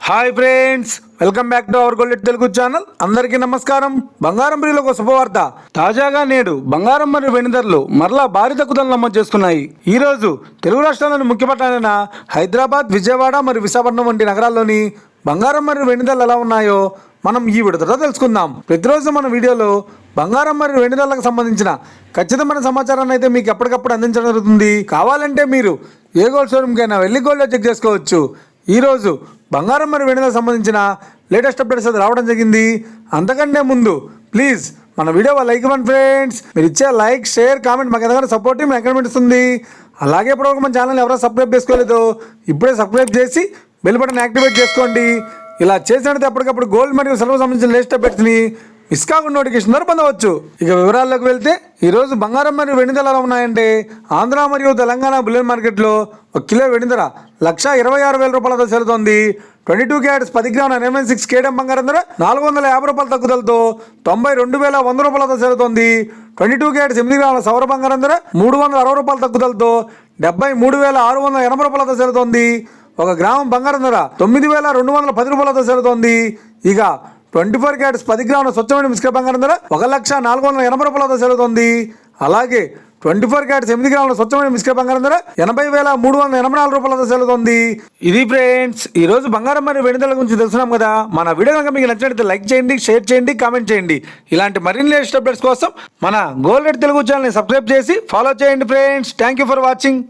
Hi friends, welcome back to our gold Telugu channel. అందరికీ నమస్కారం. బంగారం ప్రియులకు శుభవార్త. తాజాగా నేడు బంగారం మరియు వెండి ధరలు మరలా భారీ తగ్గుదల నమోదు చేసుకున్నాయి. ఈ రోజు తెలుగు రాష్ట్రాల్లోని ముఖ్య పట్టణాలైన హైదరాబాద్, విజయవాడ మరియు విశాఖపట్నం వంటి నగరాల్లోని బంగారం మరియు వెండి ధరలు ఎలా ఉన్నాయో మనం ఈ విడతలో తెలుసుకుందాం. ప్రతిరోజు మన వీడియోలో బంగారం మరియు వెండి ధరలకు సంబంధించిన ఖచ్చితమైన సమాచారాన్ని అయితే మీకు ఎప్పటికప్పుడు అందించడం జరుగుతుంది. కావాలంటే మీరు ఏ గోల్డ్ షోరూమ్కైనా వెళ్ళి గోల్డ్ చెక్ చేసుకోవచ్చు. ఈరోజు బంగారం మరియు వెండికి సంబంధించిన లేటెస్ట్ అప్డేట్స్ అయితే రావడం జరిగింది. అంతకంటే ముందు ప్లీజ్ మన వీడియో లైక్ ఇవ్వండి ఫ్రెండ్స్. మీరు ఇచ్చే లైక్, షేర్, కామెంట్ మాకు ఎంతగానో సపోర్ట్ ఎంకరేజ్మెంట్ ఇస్తుంది. అలాగే ఇప్పటివరకు మన ఛానల్ ఎవరైనా సబ్స్క్రైబ్ చేసుకోలేదు, ఇప్పుడే సబ్స్క్రైబ్ చేసి బెల్ బటన్ యాక్టివేట్ చేసుకోండి. ఇలా చేసినట్టు ఎప్పటికప్పుడు గోల్డ్ మరియు సిల్వర్ సంబంధించిన లేటెస్ట్ అప్డేట్స్ని మిస్ కాకుండా నోటిఫికేషన్ ద్వారా పొందవచ్చు. ఇక వివరాల్లోకి వెళ్తే ఈరోజు బంగారం మరియు వెండి ధరలు ఎలా ఉన్నాయంటే, ఆంధ్ర మరియు తెలంగాణ బులియన్ మార్కెట్లో 1 కిలో వెండి ధర 1,26,000 రూపాయలతో చెల్లుతోంది. 22 క్యారెట్స్ 10 గ్రాముల 96 కేడం బంగారం ధర 450 రూపాయల తగ్గుదలతో 92,100 రూపాయలతో చెల్లుతోంది. 22 క్యారెట్స్ 8 గ్రాముల సౌర బంగారం ధర 360 రూపాయల తగ్గుదలతో 73,680 రూపాయలతో చెల్లుతోంది. 1 గ్రామం బంగారం ధర 9,210 రూపాయలతో చెల్లుతోంది. ఇక 24 క్యారెట్స్ 10 గ్రాముల స్వచ్ఛమైన మిస్క బంగారం ధర 1,480 రూపాయలతో చెల్లుతోంది. అలాగే 24 క్యారెట్స్ 8 గ్రాముల స్వచ్ఛమైన మిస్క బంగారం ధర 80,384 రూపాయలతో చెల్లుతోంది. ఇది ఫ్రెండ్స్, ఈ రోజు బంగారం మరియు వెండి ధరల గురించి తెలుసుకున్నాం కదా. మన వీడియో కనుక మీకు నచ్చినట్లయితే లైక్ చేయండి, షేర్ చేయండి, కామెంట్ చేయండి. ఇలాంటి మరిన్ని లేటెస్ట్ అప్డేట్స్ కోసం మన గోల్డ్ తెలుగు ఛానల్ని సబ్స్క్రైబ్ చేసి ఫాలో చేయండి friends. Thank you for watching.